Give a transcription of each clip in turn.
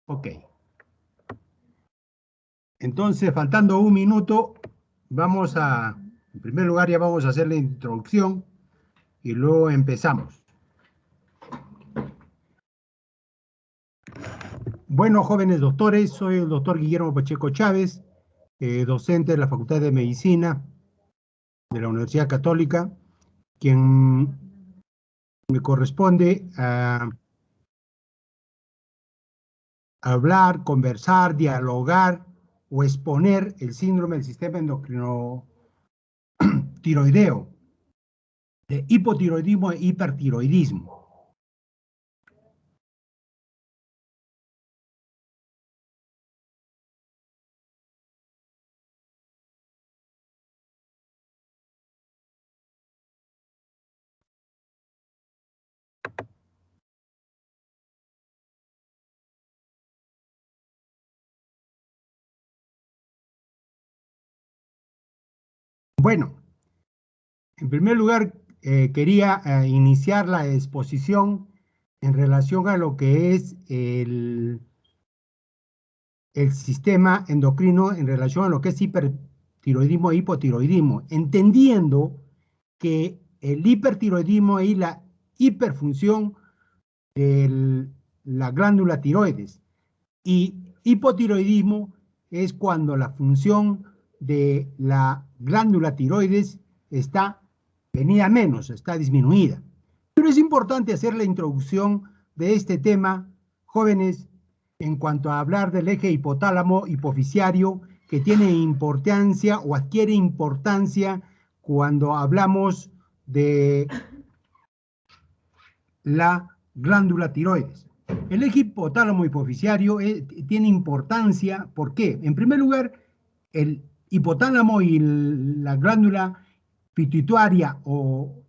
Ok. Entonces, faltando un minuto, en primer lugar, ya vamos a hacer la introducción y luego empezamos. Bueno, jóvenes doctores, soy el doctor Guillermo Pacheco Chávez, docente de la Facultad de Medicina de la Universidad Católica, quien me corresponde hablar, conversar, dialogar o exponer el síndrome del sistema endocrino tiroideo, de hipotiroidismo e hipertiroidismo. Bueno, en primer lugar, quería iniciar la exposición en relación a lo que es el sistema endocrino, en relación a lo que es hipertiroidismo e hipotiroidismo, entendiendo que el hipertiroidismo y la hiperfunción de la glándula tiroides y hipotiroidismo es cuando la función de la glándula tiroides está venida menos, está disminuida. Pero es importante hacer la introducción de este tema, jóvenes, en cuanto a hablar del eje hipotálamo hipoficiario, que tiene importancia o adquiere importancia cuando hablamos de la glándula tiroides. El eje hipotálamo hipoficiario tiene importancia, ¿por qué? En primer lugar, el hipotálamo y la glándula pituitaria o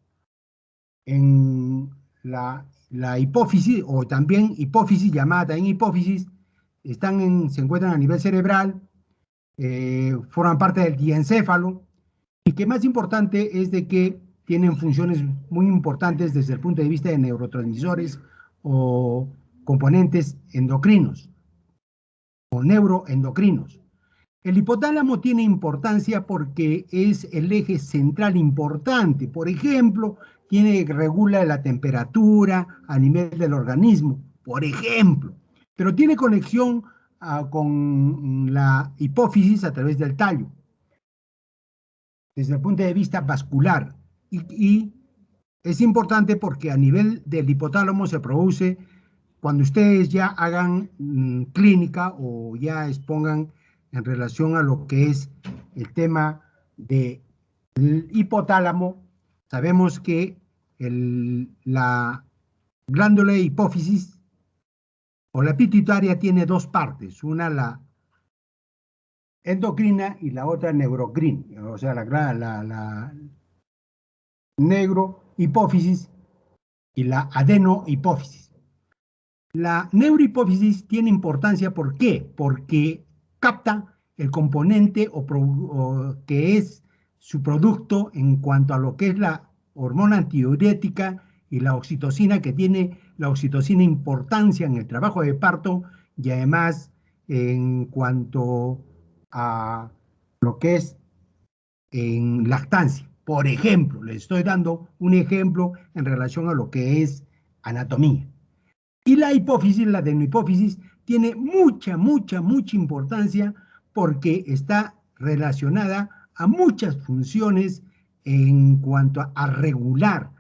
en la hipófisis, o también hipófisis, llamada también hipófisis, se encuentran a nivel cerebral, forman parte del diencéfalo, y que más importante es de que tienen funciones muy importantes desde el punto de vista de neurotransmisores o componentes endocrinos o neuroendocrinos. El hipotálamo tiene importancia porque es el eje central importante. Por ejemplo, regula la temperatura a nivel del organismo, por ejemplo, pero tiene conexión con la hipófisis a través del tallo, desde el punto de vista vascular. Y es importante porque a nivel del hipotálamo se produce, cuando ustedes ya hagan clínica o ya expongan en relación a lo que es el tema del hipotálamo, sabemos que la glándula de hipófisis o la pituitaria tiene dos partes, una la endocrina y la otra neurocrina, o sea, la neurohipófisis y la adenohipófisis. La neurohipófisis tiene importancia, ¿por qué? Porque capta el componente que es su producto en cuanto a lo que es la hormona antidiurética y la oxitocina, que tiene la oxitocina importancia en el trabajo de parto y además en cuanto a lo que es en lactancia. Por ejemplo, les estoy dando un ejemplo en relación a lo que es anatomía. Y la hipófisis, la adenohipófisis, tiene mucha importancia porque está relacionada a muchas funciones en cuanto a regular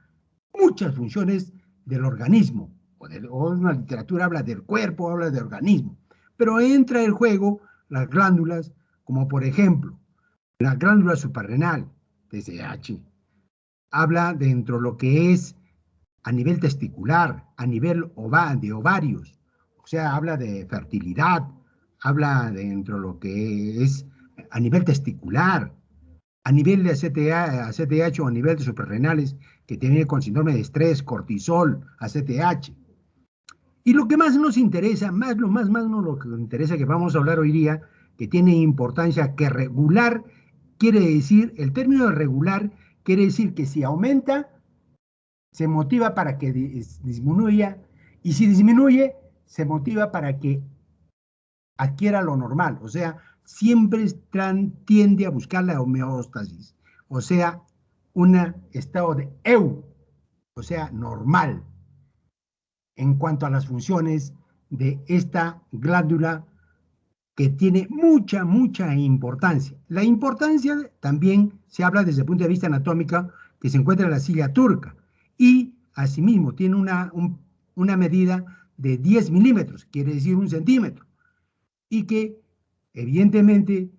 muchas funciones del organismo. O una literatura habla del cuerpo, habla del organismo. Pero entra en juego las glándulas, como por ejemplo, la glándula suprarrenal, TSH, habla dentro de lo que es a nivel testicular, a nivel de ovarios, o sea, habla de fertilidad, habla dentro de lo que es a nivel testicular, a nivel de ACTH o a nivel de suprarrenales, que tiene con síndrome de estrés, cortisol, ACTH. Y lo que más nos interesa, más lo que nos interesa que vamos a hablar hoy día, que tiene importancia, que regular quiere decir, el término regular quiere decir que si aumenta, se motiva para que disminuya, y si disminuye, se motiva para que adquiera lo normal, o sea, siempre tiende a buscar la homeostasis, o sea, un estado de eu, o sea, normal, en cuanto a las funciones de esta glándula que tiene mucha, mucha importancia. La importancia también se habla desde el punto de vista anatómico que se encuentra en la silla turca y asimismo tiene una medida de 10 milímetros, quiere decir 1 centímetro, y que evidentemente,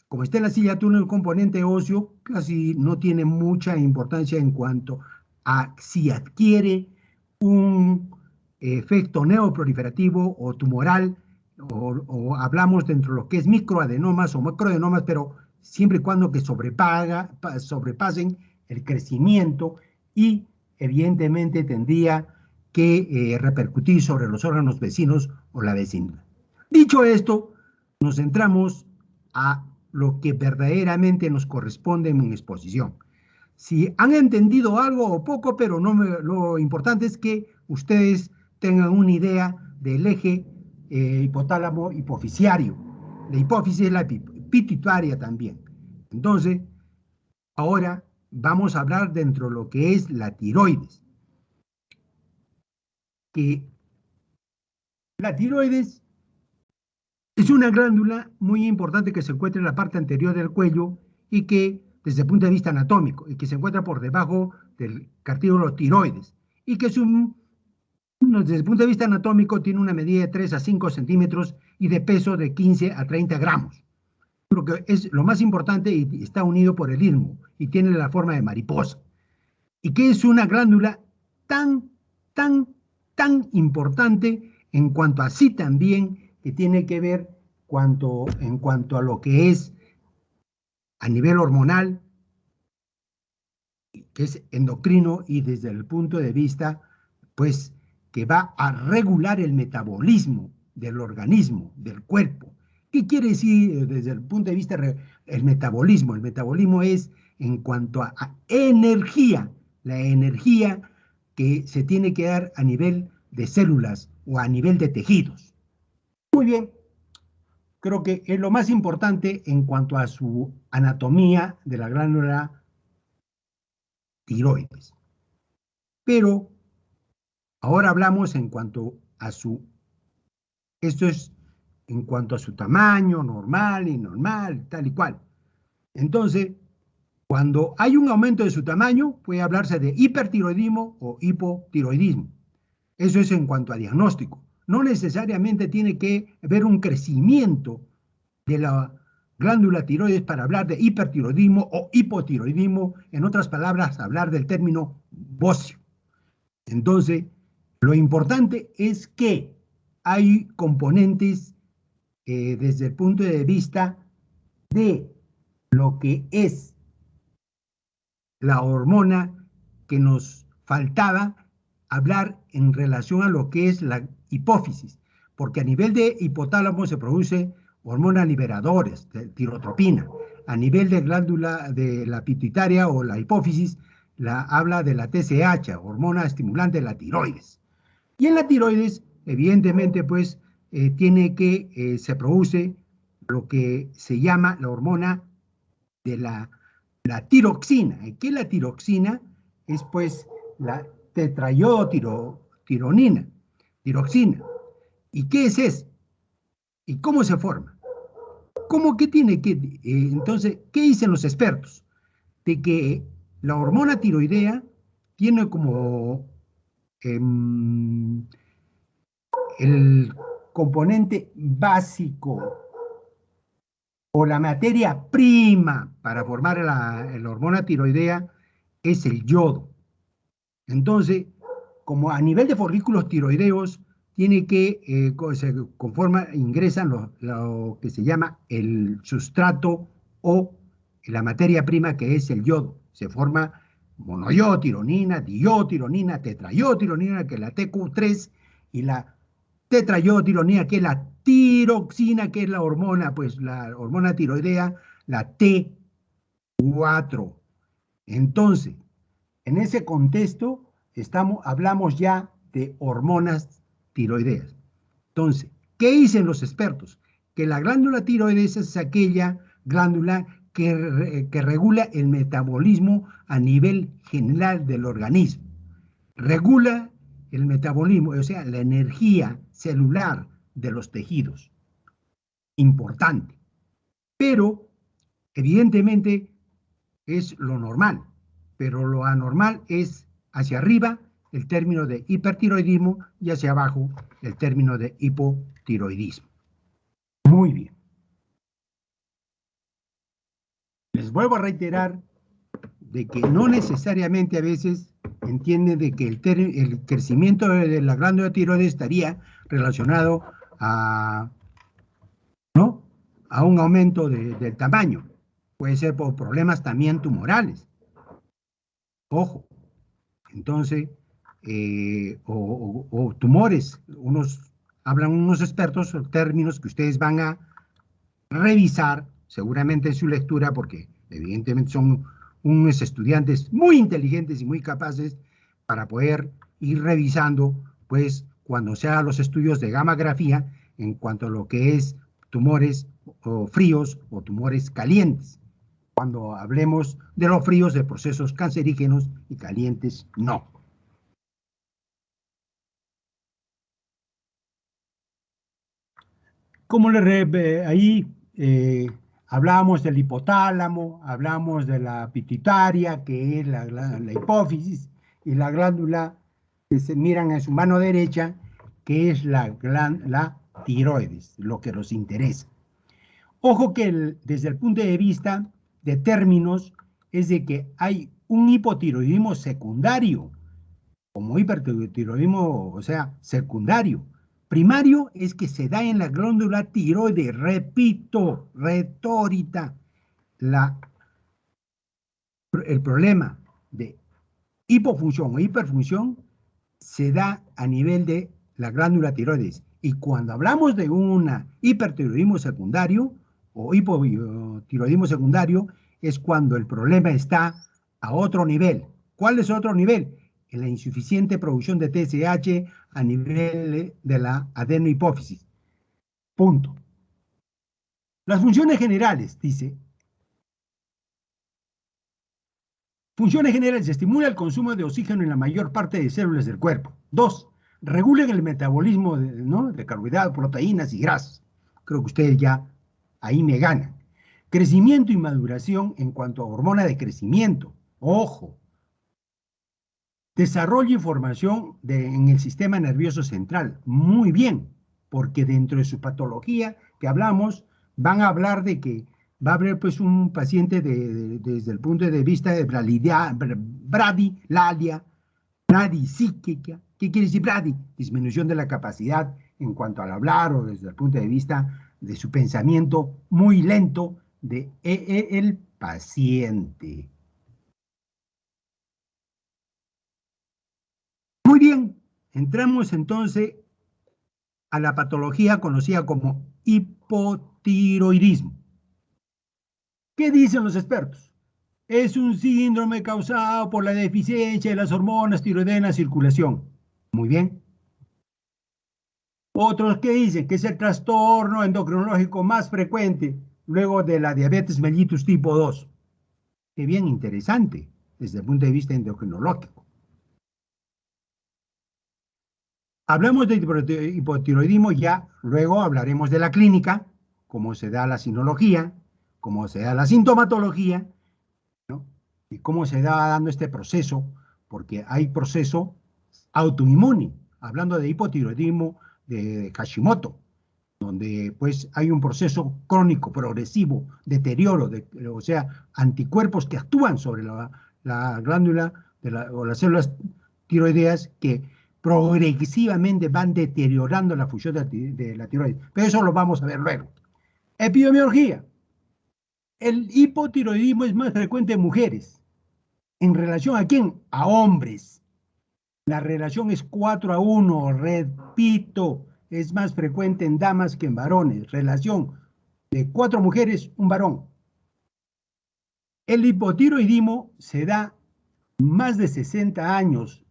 como está en la silla turca, el componente óseo casi no tiene mucha importancia en cuanto a si adquiere un efecto neoproliferativo o tumoral, o hablamos dentro de lo que es microadenomas o macroadenomas, pero siempre y cuando que sobrepasen el crecimiento y evidentemente tendría que repercutir sobre los órganos vecinos o la vecindad. Dicho esto, nos centramos a lo que verdaderamente nos corresponde en mi exposición. Si han entendido algo o poco, pero lo importante es que ustedes tengan una idea del eje hipotálamo hipoficiario. La hipófisis es la pituitaria también. Entonces, ahora vamos a hablar dentro de lo que es la tiroides. Que la tiroides es una glándula muy importante que se encuentra en la parte anterior del cuello y que, desde el punto de vista anatómico, y que se encuentra por debajo del cartílago tiroides, y que desde el punto de vista anatómico tiene una medida de 3 a 5 centímetros y de peso de 15 a 30 gramos. Lo que es lo más importante y está unido por el istmo y tiene la forma de mariposa. Y que es una glándula tan, tan, tan importante en cuanto a sí también, que tiene que ver en cuanto a lo que es a nivel hormonal, que es endocrino y desde el punto de vista, pues, que va a regular el metabolismo del organismo, del cuerpo. ¿Qué quiere decir desde el punto de vista el metabolismo? El metabolismo es en cuanto a energía, la energía que se tiene que dar a nivel de células o a nivel de tejidos. Muy bien, creo que es lo más importante en cuanto a su anatomía de la glándula tiroides. Pero ahora hablamos en cuanto a esto es en cuanto a su tamaño normal y normal, tal y cual. Entonces, cuando hay un aumento de su tamaño, puede hablarse de hipertiroidismo o hipotiroidismo. Eso es en cuanto a diagnóstico. No necesariamente tiene que haber un crecimiento de la glándula tiroides para hablar de hipertiroidismo o hipotiroidismo, en otras palabras, hablar del término bocio. Entonces, lo importante es que hay componentes desde el punto de vista de lo que es la hormona que nos faltaba hablar en relación a lo que es la hipófisis, porque a nivel de hipotálamo se produce hormonas liberadoras, tirotropina. A nivel de glándula de la pituitaria o la hipófisis, habla de la TSH, hormona estimulante de la tiroides. Y en la tiroides, evidentemente, pues, se produce lo que se llama la hormona de la tiroxina. ¿Qué es la tiroxina? Es pues la tetraiodotironina, tiroxina. ¿Y qué es eso? ¿Y cómo se forma? ¿Cómo que tiene que? Entonces, ¿qué dicen los expertos? De que la hormona tiroidea tiene como el componente básico o la materia prima para formar la hormona tiroidea es el yodo. Entonces, como a nivel de folículos tiroideos, se conforma, ingresan lo que se llama el sustrato o la materia prima que es el yodo. Se forma monoyotironina, diyotironina, tetrayotironina, que es la TQ3, y la tetrayotironina, que es la tiroxina, que es la hormona, pues la hormona tiroidea, la T4. Entonces, en ese contexto, hablamos ya de hormonas tiroideas. Entonces, ¿qué dicen los expertos? que la glándula tiroides es aquella glándula que regula el metabolismo a nivel general del organismo. Regula el metabolismo, o sea, la energía celular de los tejidos. Importante. Pero, evidentemente, es lo normal. Pero lo anormal es hacia arriba el término de hipertiroidismo y hacia abajo el término de hipotiroidismo. Muy bien. Les vuelvo a reiterar de que no necesariamente a veces entienden de que el crecimiento de la glándula tiroides estaría relacionado a, ¿no?, a un aumento del tamaño. Puede ser por problemas también tumorales. Ojo. Entonces, o tumores. Hablan unos expertos términos que ustedes van a revisar seguramente en su lectura, porque evidentemente son unos estudiantes muy inteligentes y muy capaces para poder ir revisando, pues, cuando se hagan los estudios de gammagrafía en cuanto a lo que es tumores o fríos o tumores calientes. Cuando hablemos de los fríos, de procesos cancerígenos, y calientes, no. Como ahí hablábamos del hipotálamo, hablamos de la pituitaria, que es la hipófisis, y la glándula que se miran en su mano derecha, que es la tiroides, lo que nos interesa. Ojo que desde el punto de vista de términos, es de que hay un hipotiroidismo secundario, como hipertiroidismo, o sea, secundario. Primario es que se da en la glándula tiroides, repito, retórica. El problema de hipofunción o hiperfunción se da a nivel de la glándula tiroides. Y cuando hablamos de un hipertiroidismo secundario o hipotiroidismo secundario, es cuando el problema está a otro nivel. ¿Cuál es otro nivel? En la insuficiente producción de TSH a nivel de la adenohipófisis. Punto. Las funciones generales, dice. Funciones generales: estimula el consumo de oxígeno en la mayor parte de células del cuerpo. 2. Regulan el metabolismo de carbohidratos, proteínas y grasas. Creo que ustedes ya ahí me ganan. Crecimiento y maduración en cuanto a hormona de crecimiento. Ojo. Desarrollo y formación en el sistema nervioso central. Muy bien, porque dentro de su patología que hablamos, van a hablar de que va a haber pues un paciente desde el punto de vista de bradilalia, bradisíquica. ¿Qué quiere decir bradi? Disminución de la capacidad en cuanto al hablar o desde el punto de vista de su pensamiento muy lento de el paciente. Muy bien, entramos entonces a la patología conocida como hipotiroidismo. ¿Qué dicen los expertos? Es un síndrome causado por la deficiencia de las hormonas tiroideas en circulación. Muy bien. Otros que dicen que es el trastorno endocrinológico más frecuente luego de la diabetes mellitus tipo 2. Qué bien interesante desde el punto de vista endocrinológico. Hablamos de hipotiroidismo, ya luego hablaremos de la clínica, cómo se da la sinología, cómo se da la sintomatología, ¿no?, y cómo se da dando este proceso, porque hay proceso autoinmune, hablando de hipotiroidismo de Hashimoto, donde pues hay un proceso crónico, progresivo, deterioro, o sea, anticuerpos que actúan sobre la glándula o las células tiroideas que progresivamente van deteriorando la función de la tiroides. Pero eso lo vamos a ver luego. Epidemiología. El hipotiroidismo es más frecuente en mujeres. ¿En relación a quién? A hombres. La relación es 4:1, repito, es más frecuente en damas que en varones. Relación de 4 mujeres, un varón. El hipotiroidismo se da más de 60 años.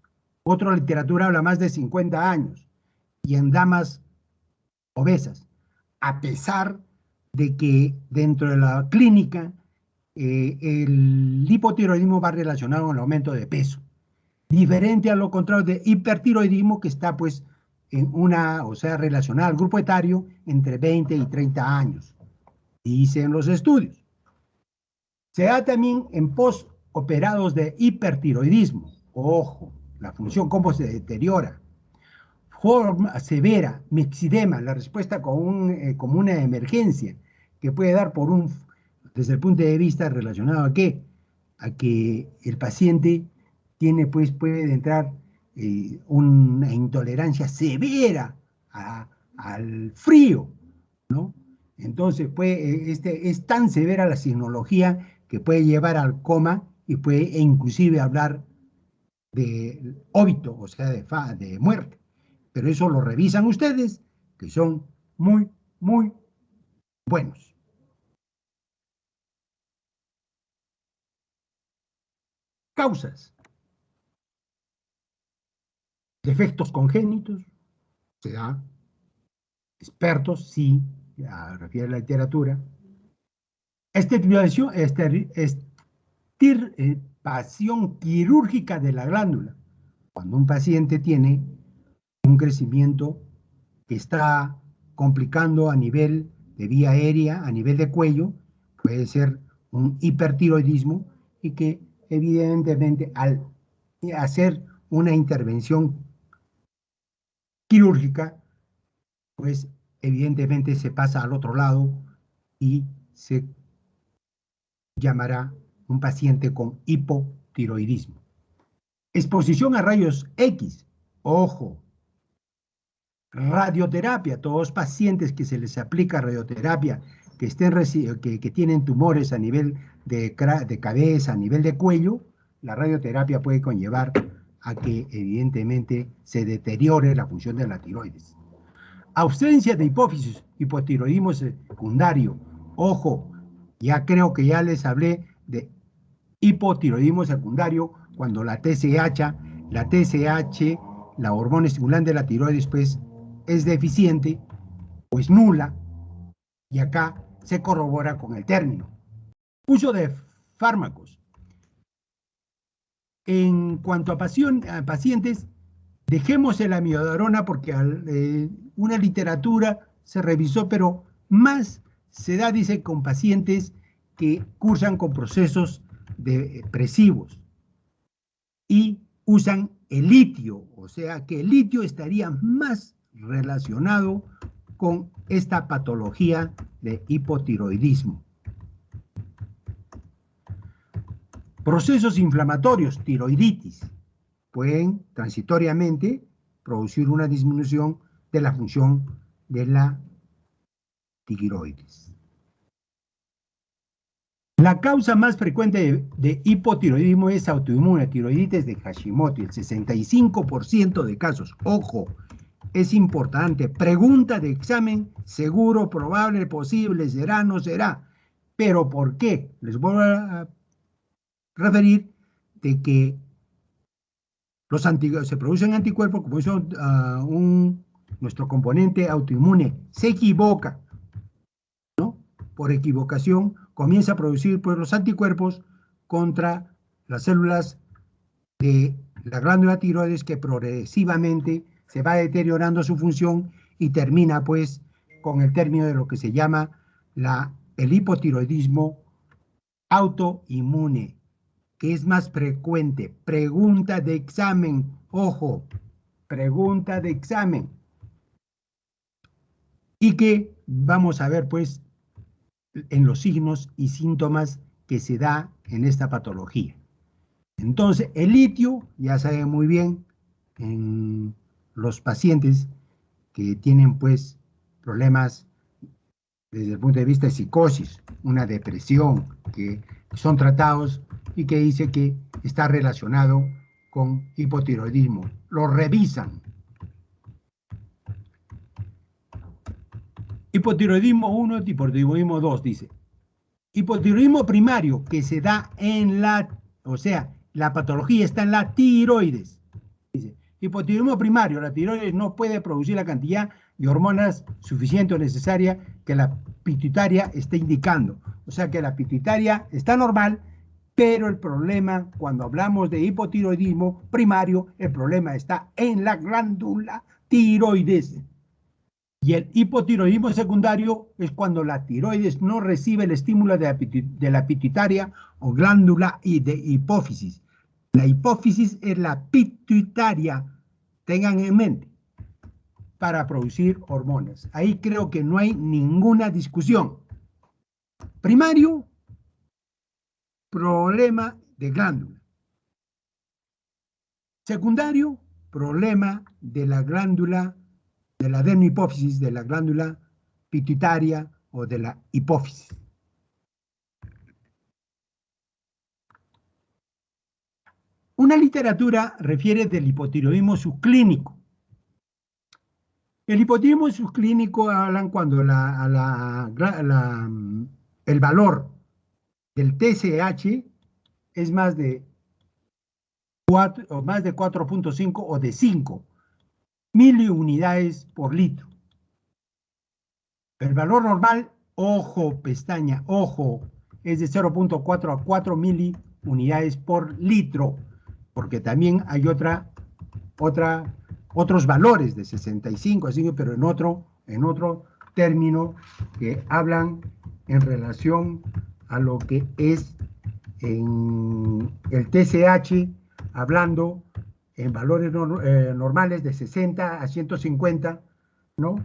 Otra literatura habla más de 50 años. Y en damas obesas. a pesar de que dentro de la clínica el hipotiroidismo va relacionado con el aumento de peso, diferente a lo contrario de hipertiroidismo que está pues en o sea, relacionado al grupo etario entre 20 y 30 años, dicen los estudios. Se da también en postoperados de hipertiroidismo. Ojo, la función cómo se deteriora. Forma severa, mixidema, la respuesta como una emergencia que puede dar desde el punto de vista relacionado a qué, a que el paciente puede entrar una intolerancia severa al frío, ¿no? Entonces, es tan severa la signología que puede llevar al coma y puede inclusive hablar de óbito, o sea, de muerte. Pero eso lo revisan ustedes, que son muy, muy buenos. Causas. Defectos congénitos, se da. Expertos, sí, ya refiere a la literatura. Extirpación quirúrgica de la glándula. Cuando un paciente tiene un crecimiento que está complicando a nivel de vía aérea, a nivel de cuello, puede ser un hipertiroidismo y que evidentemente al hacer una intervención quirúrgica, pues evidentemente se pasa al otro lado y se llamará un paciente con hipotiroidismo. Exposición a rayos X. Ojo, radioterapia. Todos los pacientes que se les aplica radioterapia, que tienen tumores a nivel de cabeza, a nivel de cuello, la radioterapia puede conllevar a que evidentemente se deteriore la función de la tiroides. Ausencia de hipófisis, hipotiroidismo secundario. Ojo, ya creo que ya les hablé de hipotiroidismo secundario cuando la TSH, la hormona estimulante de la tiroides, pues es deficiente o es nula, y acá se corrobora con el término. Uso de fármacos. En cuanto a pacientes, dejemos la amiodarona porque una literatura se revisó, pero más se da, dice, con pacientes que cursan con procesos depresivos y usan el litio, o sea que el litio estaría más relacionado con esta patología de hipotiroidismo. Procesos inflamatorios, tiroiditis, pueden transitoriamente producir una disminución de la función de la tiroides. La causa más frecuente de hipotiroidismo es autoinmune, tiroiditis de Hashimoto, el 65% de casos. Ojo, es importante. Pregunta de examen, seguro, probable, posible, será, no será. ¿Pero por qué? Les voy a referir de que se producen anticuerpos, como hizo nuestro componente autoinmune, se equivoca, ¿no? Por equivocación comienza a producir pues, los anticuerpos contra las células de la glándula tiroides que progresivamente se va deteriorando su función y termina pues con el término de lo que se llama el hipotiroidismo autoinmune, que es más frecuente. Pregunta de examen, ojo, pregunta de examen. Y que vamos a ver pues en los signos y síntomas que se da en esta patología. Entonces, el litio, ya saben muy bien, en los pacientes que tienen pues problemas desde el punto de vista de psicosis, una depresión, que son tratados y que dice que está relacionado con hipotiroidismo. Lo revisan. Hipotiroidismo 1, hipotiroidismo 2, dice. Hipotiroidismo primario que se da o sea, la patología está en la tiroides. Dice, Hipotiroidismo primario, la tiroides no puede producir la cantidad de hormonas suficiente o necesaria que la pituitaria está indicando. O sea que la pituitaria está normal, pero el problema, cuando hablamos de hipotiroidismo primario, el problema está en la glándula tiroides. Y el hipotiroidismo secundario es cuando la tiroides no recibe el estímulo de la pituitaria o glándula y de hipófisis. La hipófisis es la pituitaria, tengan en mente, para producir hormonas. Ahí creo que no hay ninguna discusión. Primario, problema de glándula. Secundario, problema de la glándula, de la adenohipófisis, de la glándula pituitaria o de la hipófisis. Una literatura refiere del hipotiroidismo subclínico. El hipotiroidismo subclínico hablan cuando el valor del TSH es más de 4 o más de 4.5 o de 5 miliunidades por litro. El valor normal, ojo, pestaña, ojo, es de 0.4 a 4 miliunidades por litro, porque también hay otros valores de 65, así, pero en otro término que hablan en relación a lo que es en el TSH, hablando en valores normales de 60 a 150, ¿no?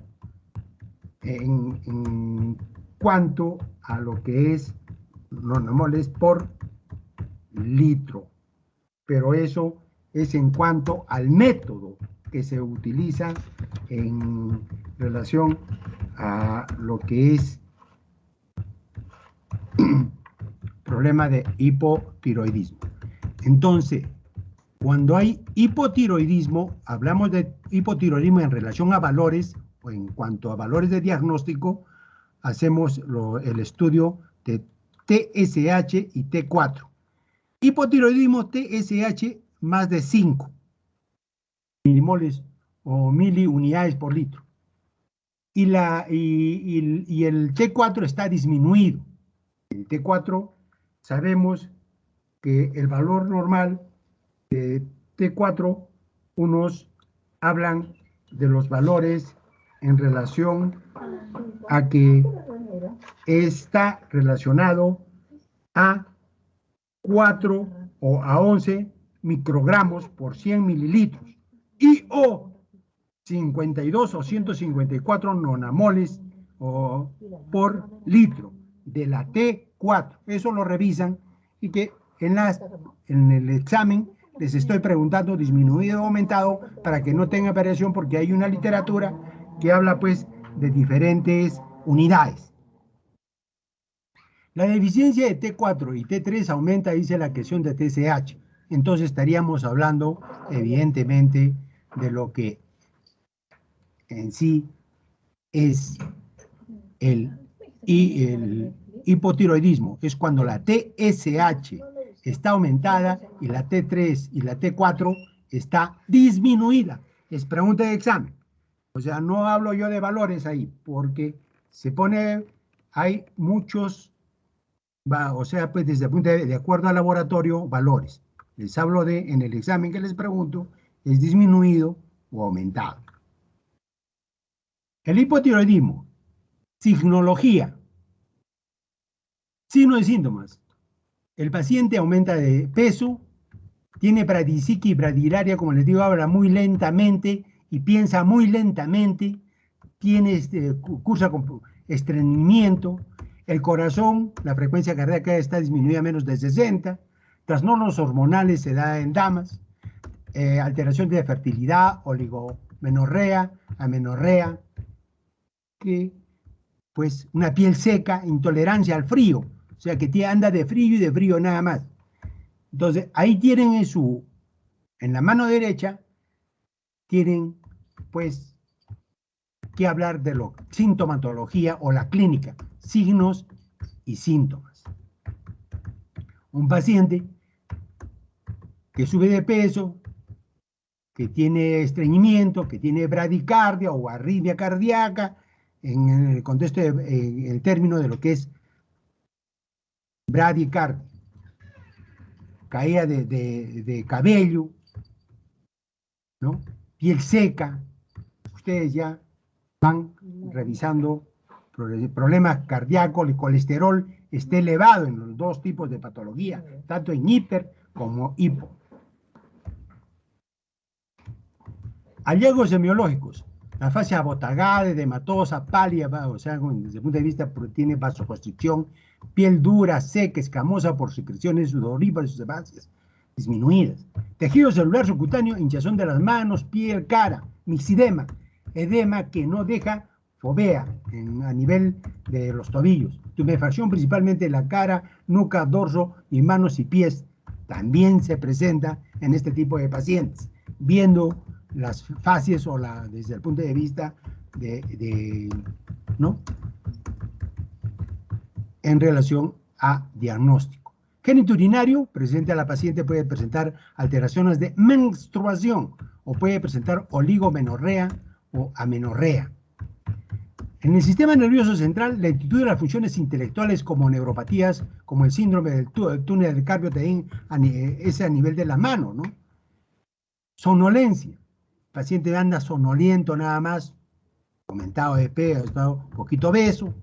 En cuanto a lo que es nanomoles por litro. Pero eso es en cuanto al método que se utiliza en relación a lo que es problema de hipotiroidismo. Entonces, cuando hay hipotiroidismo, hablamos de hipotiroidismo en relación a valores, o en cuanto a valores de diagnóstico, hacemos el estudio de TSH y T4. Hipotiroidismo TSH más de 5 milimoles o miliunidades por litro. Y el T4 está disminuido. El T4 sabemos que el valor normal de T4, unos hablan de los valores en relación a que está relacionado a 4 o a 11 microgramos por 100 mililitros y o 52 o 154 nonamoles por litro de la T4. Eso lo revisan y que en el examen les estoy preguntando disminuido o aumentado para que no tenga variación, porque hay una literatura que habla pues de diferentes unidades. La deficiencia de T4 y T3 aumenta, dice la acreción de TSH. Entonces estaríamos hablando evidentemente de lo que en sí es el hipotiroidismo. Es cuando la TSH está aumentada y la T3 y la T4 está disminuida. Es pregunta de examen. O sea, no hablo yo de valores ahí, porque hay muchos, o sea, pues desde el punto de acuerdo al laboratorio, valores. Les hablo de, en el examen que les pregunto, es disminuido o aumentado. El hipotiroidismo, signología, signos y síntomas. El paciente aumenta de peso, tiene bradisiquia y bradilaria, como les digo, habla muy lentamente y piensa muy lentamente, cursa con estreñimiento, el corazón, la frecuencia cardíaca está disminuida a menos de 60, trastornos hormonales se da en damas, alteración de fertilidad, oligomenorrea, amenorrea, que pues una piel seca, intolerancia al frío, o sea que anda de frío y de frío nada más. Entonces ahí tienen en la mano derecha, tienen pues que hablar de la sintomatología o la clínica, signos y síntomas. Un paciente que sube de peso, que tiene estreñimiento, que tiene bradicardia o arritmia cardíaca, en el contexto, en el término de lo que es bradicardia, caída de cabello, ¿no? Piel seca. Ustedes ya van revisando problemas cardíacos, el colesterol está elevado en los dos tipos de patología, tanto en hiper como hipo. Hallazgos semiológicos. La fase abotagada, edematosa, pálida, o sea, desde el punto de vista tiene vasoconstricción, piel dura, seca, escamosa por secreciones sudoríparas y sustancias disminuidas. Tejido celular subcutáneo, hinchazón de las manos, piel, cara, mixidema, edema que no deja fovea a nivel de los tobillos. Tumefacción principalmente en la cara, nuca, dorso y manos y pies. También se presenta en este tipo de pacientes, viendo las fases o desde el punto de vista ¿no? En relación a diagnóstico. Génito urinario, presente a la paciente puede presentar alteraciones de menstruación o puede presentar oligomenorrea o amenorrea. En el sistema nervioso central, la lentitud de las funciones intelectuales como neuropatías, como el síndrome del túnel del carpio también es a nivel de la mano, ¿no? Somnolencia. El paciente anda sonoliento nada más, comentado de pega, está un poquito beso.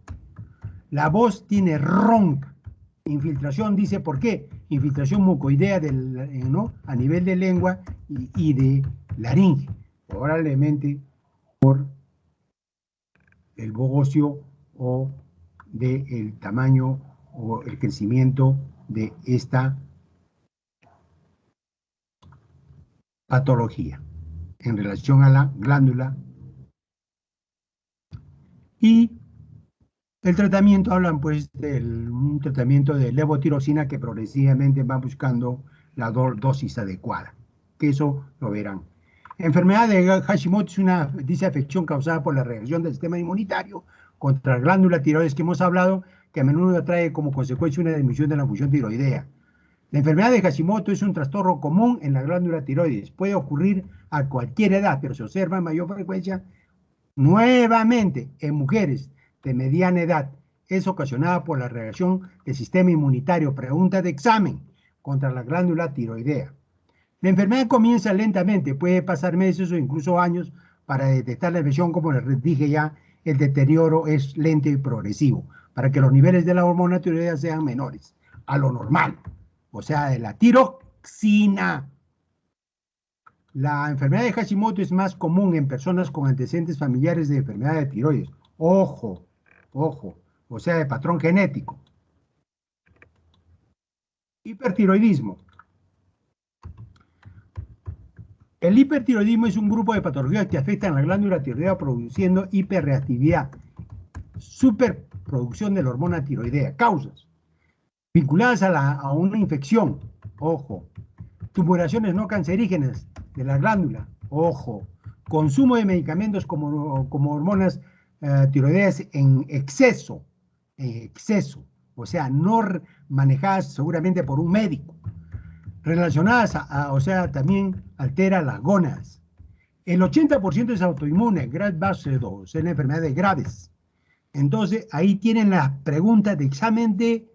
La voz tiene ronca. Infiltración, dice por qué. Infiltración mucoidea ¿no? A nivel de lengua y de laringe. Probablemente por el bogocio o del tamaño o el crecimiento de esta patología en relación a la glándula. Y el tratamiento, hablan pues de un tratamiento de levotiroxina que progresivamente va buscando la dosis adecuada, que eso lo verán. Enfermedad de Hashimoto es una disafección causada por la reacción del sistema inmunitario contra la glándula tiroides que hemos hablado, que a menudo trae como consecuencia una disminución de la función tiroidea. La enfermedad de Hashimoto es un trastorno común en la glándula tiroides. Puede ocurrir a cualquier edad, pero se observa en mayor frecuencia nuevamente en mujeres de mediana edad. Es ocasionada por la reacción del sistema inmunitario, pregunta de examen, contra la glándula tiroidea. La enfermedad comienza lentamente, puede pasar meses o incluso años para detectar la infección. Como les dije ya, el deterioro es lento y progresivo, para que los niveles de la hormona tiroidea sean menores a lo normal, o sea, de la tiroxina. La enfermedad de Hashimoto es más común en personas con antecedentes familiares de enfermedad de tiroides. Ojo, ojo, o sea, de patrón genético. Hipertiroidismo. El hipertiroidismo es un grupo de patologías que afectan a la glándula tiroidea produciendo hiperreactividad, superproducción de la hormona tiroidea. Causas vinculadas a una infección, ojo, tumoraciones no cancerígenas de la glándula, ojo, consumo de medicamentos como hormonas tiroideas en exceso, o sea, no manejadas seguramente por un médico, relacionadas o sea, también altera las gónadas. El 80% es autoinmune, Graves-Base-2, es la enfermedad de Graves. Entonces, ahí tienen las preguntas de examen de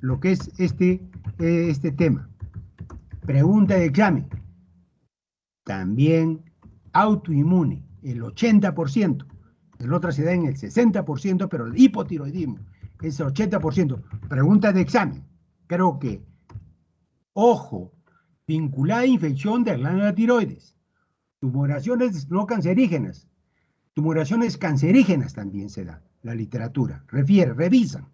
lo que es este tema. Pregunta de examen. También autoinmune, el 80%. El otro se da en el 60%, pero el hipotiroidismo es el 80%. Pregunta de examen. Creo que, ojo, vinculada a infección de la glándula tiroides, tumoraciones no cancerígenas, tumoraciones cancerígenas también se da. La literatura refiere, revisan.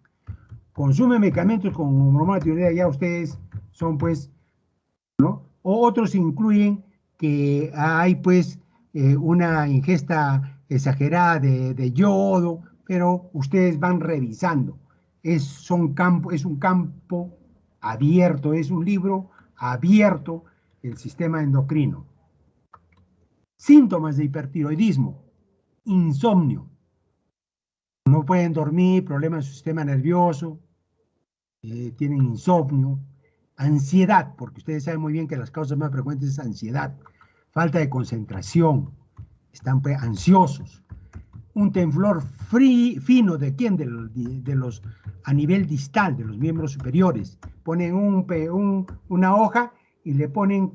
Consume medicamentos con hormona tiroidea, ya ustedes son pues, ¿no? O otros incluyen que hay pues una ingesta exagerada de yodo, pero ustedes van revisando. Es un campo abierto, es un libro abierto el sistema endocrino. Síntomas de hipertiroidismo: insomnio, no pueden dormir, problemas en su sistema nervioso, tienen insomnio, ansiedad, porque ustedes saben muy bien que las causas más frecuentes es ansiedad, falta de concentración, están ansiosos, un temblor fino ¿de quién? De los a nivel distal, de los miembros superiores. Ponen una hoja y le ponen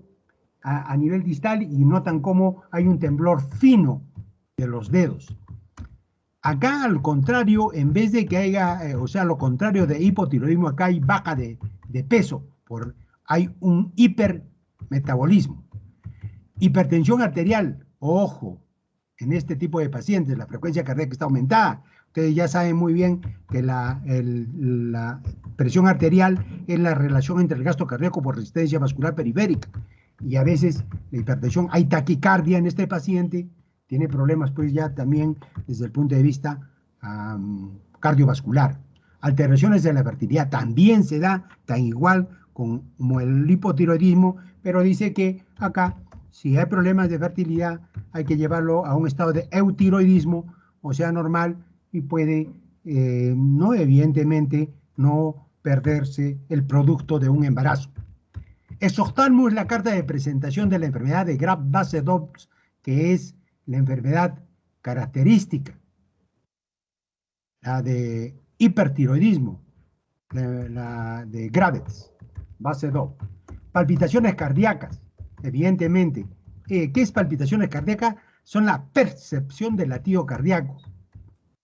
a nivel distal y notan cómo hay un temblor fino de los dedos. Acá, al contrario, en vez de que haya, o sea, lo contrario de hipotiroidismo, acá hay baja de peso, hay un hipermetabolismo. Hipertensión arterial, ojo, en este tipo de pacientes la frecuencia cardíaca está aumentada. Ustedes ya saben muy bien que la presión arterial es la relación entre el gasto cardíaco por resistencia vascular periférica. Y a veces la hipertensión, hay taquicardia en este paciente, tiene problemas pues ya también desde el punto de vista cardiovascular. Alteraciones de la fertilidad también se da tan igual como el hipotiroidismo, pero dice que acá, si hay problemas de fertilidad, hay que llevarlo a un estado de eutiroidismo, o sea, normal, y puede, no evidentemente, no perderse el producto de un embarazo. Exoftalmo es la carta de presentación de la enfermedad de Graves-Base-Dobbs, que es la enfermedad característica, la de hipertiroidismo, la de Graves, Base-Dobbs. Palpitaciones cardíacas, evidentemente. ¿Qué es palpitaciones cardíacas? Son la percepción del latido cardíaco.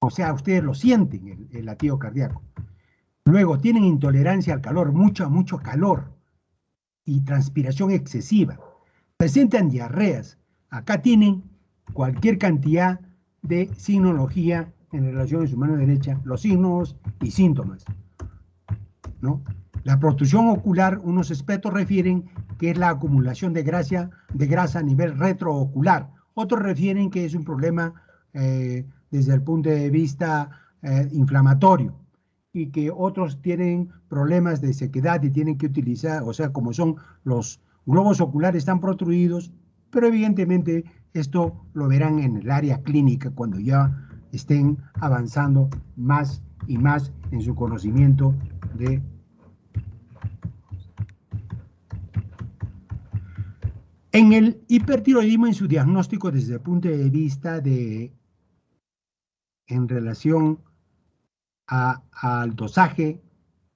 O sea, ustedes lo sienten, el latido cardíaco. Luego, tienen intolerancia al calor, mucho calor y transpiración excesiva. Presentan diarreas. Acá tienen cualquier cantidad de signología en relación a su mano derecha, los signos y síntomas, ¿no? La protrusión ocular, unos expertos refieren que es la acumulación de grasa a nivel retroocular. Otros refieren que es un problema desde el punto de vista inflamatorio y que otros tienen problemas de sequedad y tienen que utilizar, o sea, como son los globos oculares están protruidos, pero evidentemente esto lo verán en el área clínica cuando ya estén avanzando más y más en su conocimiento de en el hipertiroidismo, en su diagnóstico desde el punto de vista en relación al dosaje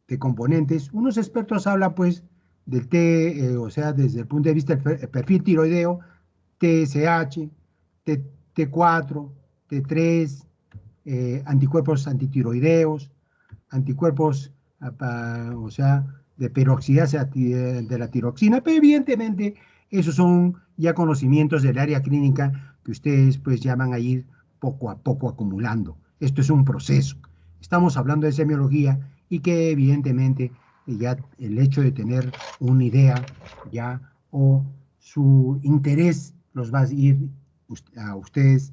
de componentes, unos expertos hablan pues del o sea, desde el punto de vista del perfil tiroideo, TSH, T4, T3, anticuerpos antitiroideos, anticuerpos, o sea, de peroxidasa de la tiroxina, pero evidentemente esos son ya conocimientos del área clínica que ustedes pues ya van a ir poco a poco acumulando. Esto es un proceso. Estamos hablando de semiología y que evidentemente ya el hecho de tener una idea ya o su interés los va a ir a ustedes,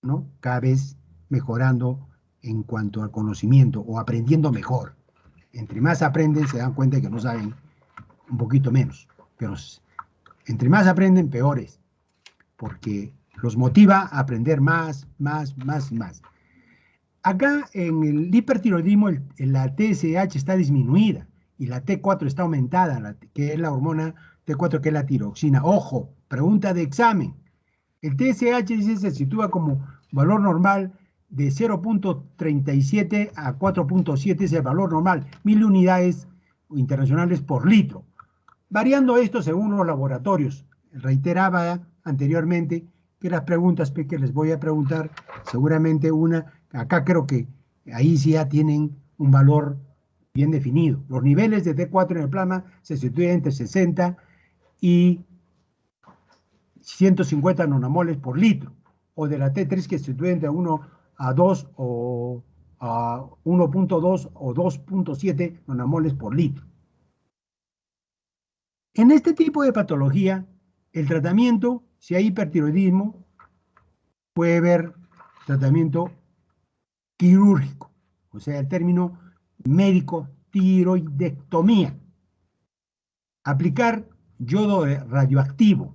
¿no? Cada vez mejorando en cuanto al conocimiento o aprendiendo mejor. Entre más aprenden, se dan cuenta que no saben un poquito menos, pero entre más aprenden, peores, porque los motiva a aprender más. Acá en el hipertiroidismo la TSH está disminuida y la T4 está aumentada, que es la hormona T4, que es la tiroxina. Ojo, pregunta de examen. El TSH se sitúa como valor normal de 0.37 a 4.7, es el valor normal, 1000 unidades internacionales por litro. Variando esto según los laboratorios. Reiteraba anteriormente que las preguntas que les voy a preguntar, seguramente acá creo que ahí sí ya tienen un valor bien definido. Los niveles de T4 en el plasma se sitúan entre 60 y 150 nanomoles por litro, o de la T3 que se sitúa entre 1 a 2 o a 1.2 o 2.7 nanomoles por litro. En este tipo de patología, el tratamiento, si hay hipertiroidismo, puede haber tratamiento quirúrgico, o sea, el término médico, tiroidectomía. Aplicar yodo radioactivo,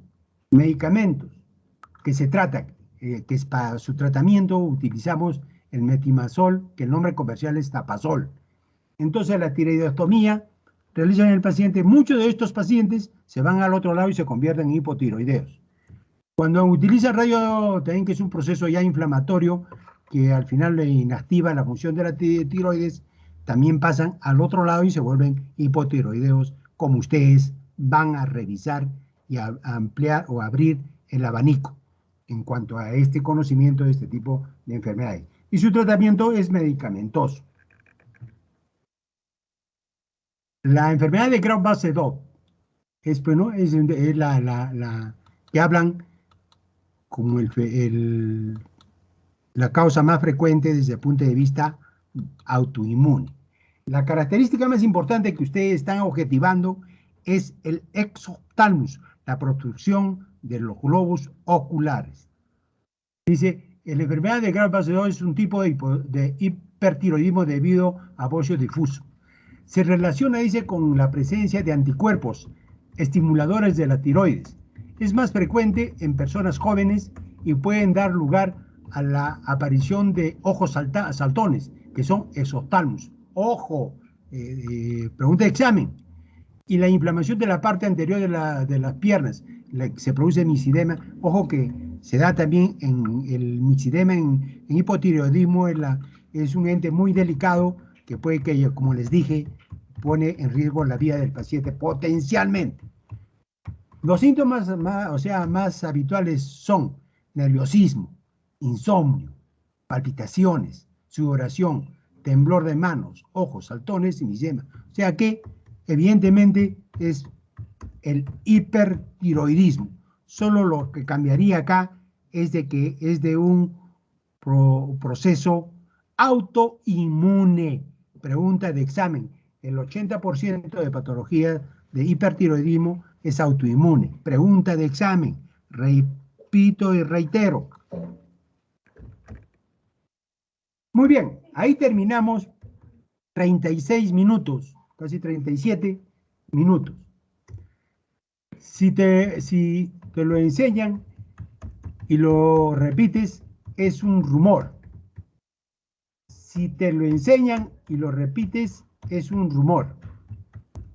medicamentos que se trata, que es para su tratamiento utilizamos el metimazol, que el nombre comercial es Tapazol. Entonces la tiroidectomía realizan en el paciente, muchos de estos pacientes se van al otro lado y se convierten en hipotiroideos. Cuando utiliza radio, también que es un proceso ya inflamatorio, que al final le inactiva la función de la tiroides, también pasan al otro lado y se vuelven hipotiroideos, como ustedes van a revisar y a ampliar o abrir el abanico en cuanto a este conocimiento de este tipo de enfermedades. Y su tratamiento es medicamentoso. La enfermedad de Graves-Basteux es, bueno, es la que hablan como la causa más frecuente desde el punto de vista autoinmune. La característica más importante que ustedes están objetivando es el exophthalmos, la protrusión de los globos oculares. Dice, la enfermedad de Graves-Basteux es un tipo de hipertiroidismo debido a bocio difuso. Se relaciona, dice, con la presencia de anticuerpos estimuladores de la tiroides. Es más frecuente en personas jóvenes y pueden dar lugar a la aparición de ojos saltones, que son exoftalmos. Ojo, pregunta de examen. Y la inflamación de la parte anterior de las piernas, se produce mixedema. Ojo que se da también en el mixedema, en hipotiroidismo, es un ente muy delicado que puede que, como les dije, pone en riesgo la vida del paciente potencialmente. Los síntomas más habituales son nerviosismo, insomnio, palpitaciones, sudoración, temblor de manos, ojos, saltones y mixedema. O sea que, evidentemente, es el hipertiroidismo. Solo lo que cambiaría acá es de que es de un proceso autoinmune. Pregunta de examen. El 80% de patología de hipertiroidismo es autoinmune. Pregunta de examen. Repito y reitero. Muy bien, ahí terminamos 36 minutos, casi 37 minutos. Si te lo enseñan y lo repites, es un rumor. Si te lo enseñan y lo repites, es un rumor.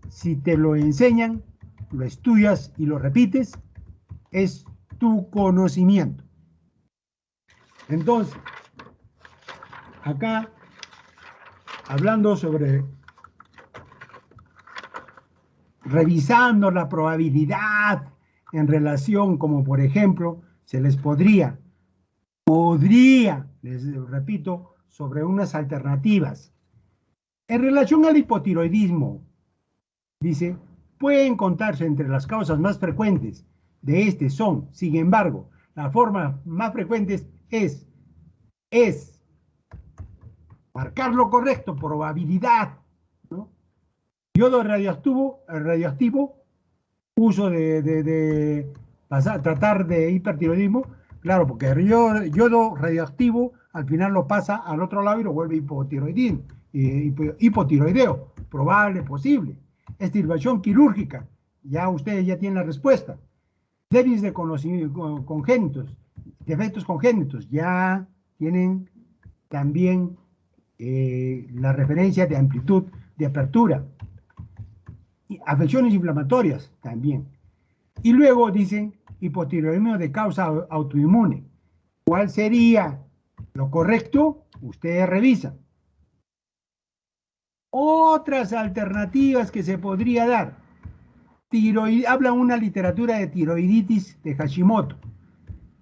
Si te lo enseñan, lo estudias y lo repites, es tu conocimiento. Entonces, acá, hablando sobre, revisando la probabilidad en relación, como por ejemplo, se les podría, les repito, sobre unas alternativas. En relación al hipotiroidismo, dice, pueden contarse entre las causas más frecuentes de este son, sin embargo, la forma más frecuente es marcar lo correcto, probabilidad, ¿no? Yodo radioactivo, uso de tratar de hipertiroidismo, claro, porque el yodo radioactivo al final lo pasa al otro lado y lo vuelve hipotiroideo, probable, posible. Extirpación quirúrgica, ya ustedes ya tienen la respuesta. Déficit de conocimiento congénitos, defectos congénitos, ya tienen también la referencia de amplitud de apertura. Y afecciones inflamatorias también. Y luego dicen hipotiroidismo de causa autoinmune. ¿Cuál sería lo correcto? Ustedes revisan. Otras alternativas que se podría dar. Habla una literatura de tiroiditis de Hashimoto.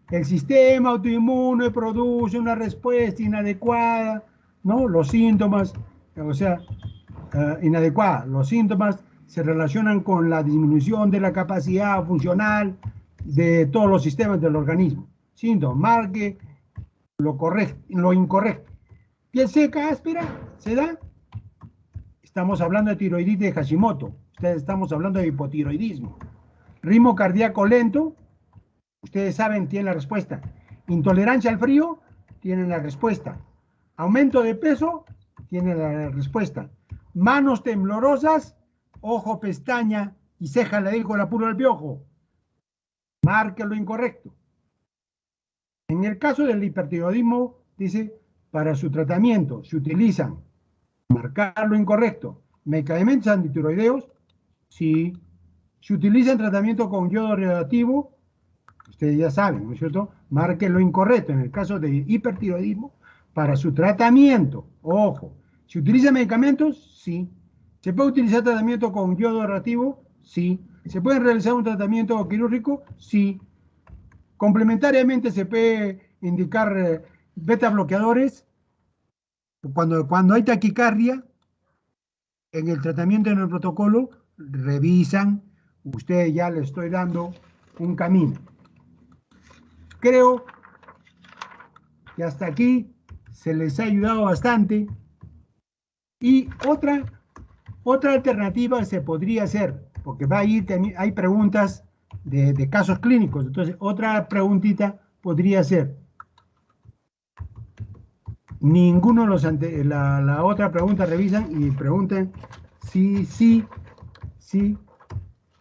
El sistema autoinmune produce una respuesta inadecuada, ¿no? Los síntomas, o sea, inadecuada. Los síntomas se relacionan con la disminución de la capacidad funcional de todos los sistemas del organismo. Síntomas, marque lo incorrecto. Piel seca, áspera, ¿se da? Estamos hablando de tiroiditis de Hashimoto. Ustedes estamos hablando de hipotiroidismo. Ritmo cardíaco lento, ustedes saben, tienen la respuesta. Intolerancia al frío, tienen la respuesta. Aumento de peso, tienen la respuesta. Manos temblorosas, ojo, pestaña y ceja le dijo la puro del piojo. Marque lo incorrecto. En el caso del hipertiroidismo, dice, para su tratamiento se utilizan marcar lo incorrecto, medicamentos antitiroideos, sí. Si utilizan tratamiento con yodo radioactivo, ustedes ya saben, ¿no es cierto? Marque lo incorrecto en el caso de hipertiroidismo para su tratamiento. Ojo, ¿se utilizan medicamentos? Sí. ¿Se puede utilizar tratamiento con yodo radioactivo? Sí. ¿Se puede realizar un tratamiento quirúrgico? Sí. Complementariamente se puede indicar beta bloqueadores cuando hay taquicardia. En el tratamiento, en el protocolo, revisan, usted ya le estoy dando un camino. Creo que hasta aquí se les ha ayudado bastante. Y otra alternativa se podría hacer, porque va a ir, hay preguntas de casos clínicos. Entonces, otra preguntita podría ser, ninguno de los la otra pregunta revisan y preguntan sí,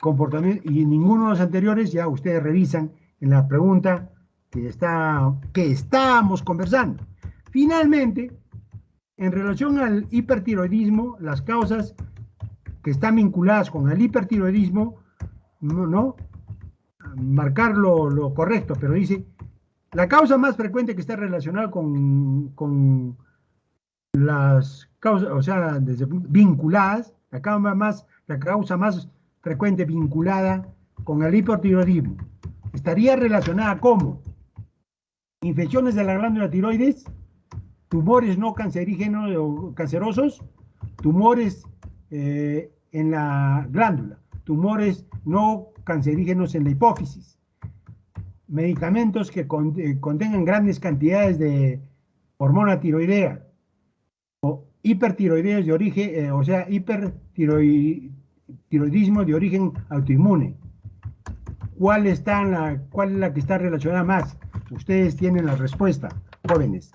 comportamiento, y ninguno de los anteriores ya ustedes revisan en la pregunta que estamos conversando. Finalmente, en relación al hipertiroidismo, las causas que están vinculadas con el hipertiroidismo, no marcar lo correcto, pero dice, la causa más frecuente que está relacionada con las causas, o sea, vinculadas, la causa más frecuente vinculada con el hipotiroidismo, estaría relacionada como infecciones de la glándula tiroides, tumores no cancerígenos o cancerosos, tumores en la glándula, tumores no cancerígenos en la hipófisis, medicamentos que contengan grandes cantidades de hormona tiroidea, hipertiroideos de origen, o sea, hipertiroidismo de origen autoinmune. ¿Cuál es la que está relacionada más? Ustedes tienen la respuesta, jóvenes.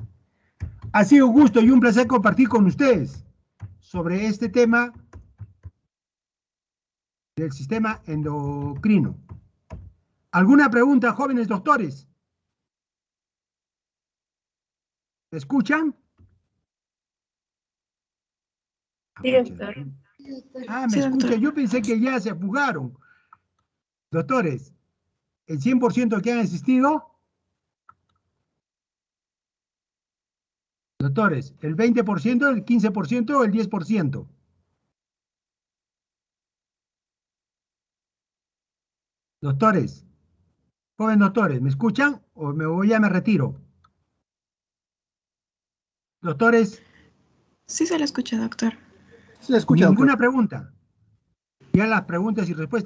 Ha sido un gusto y un placer compartir con ustedes sobre este tema del sistema endocrino. ¿Alguna pregunta, jóvenes doctores? ¿Me escuchan? Sí, doctor. Me Sí, escucha. doctor. Yo pensé que ya se fugaron. Doctores, ¿el 100% que han asistido? Doctores, ¿el 20%, el 15% o el 10%? Doctores, jóvenes doctores, ¿me escuchan o ya me retiro? Doctores, Sí se lo escucha, doctor. Se escucha, doctor. ninguna pregunta. Ya las preguntas y respuestas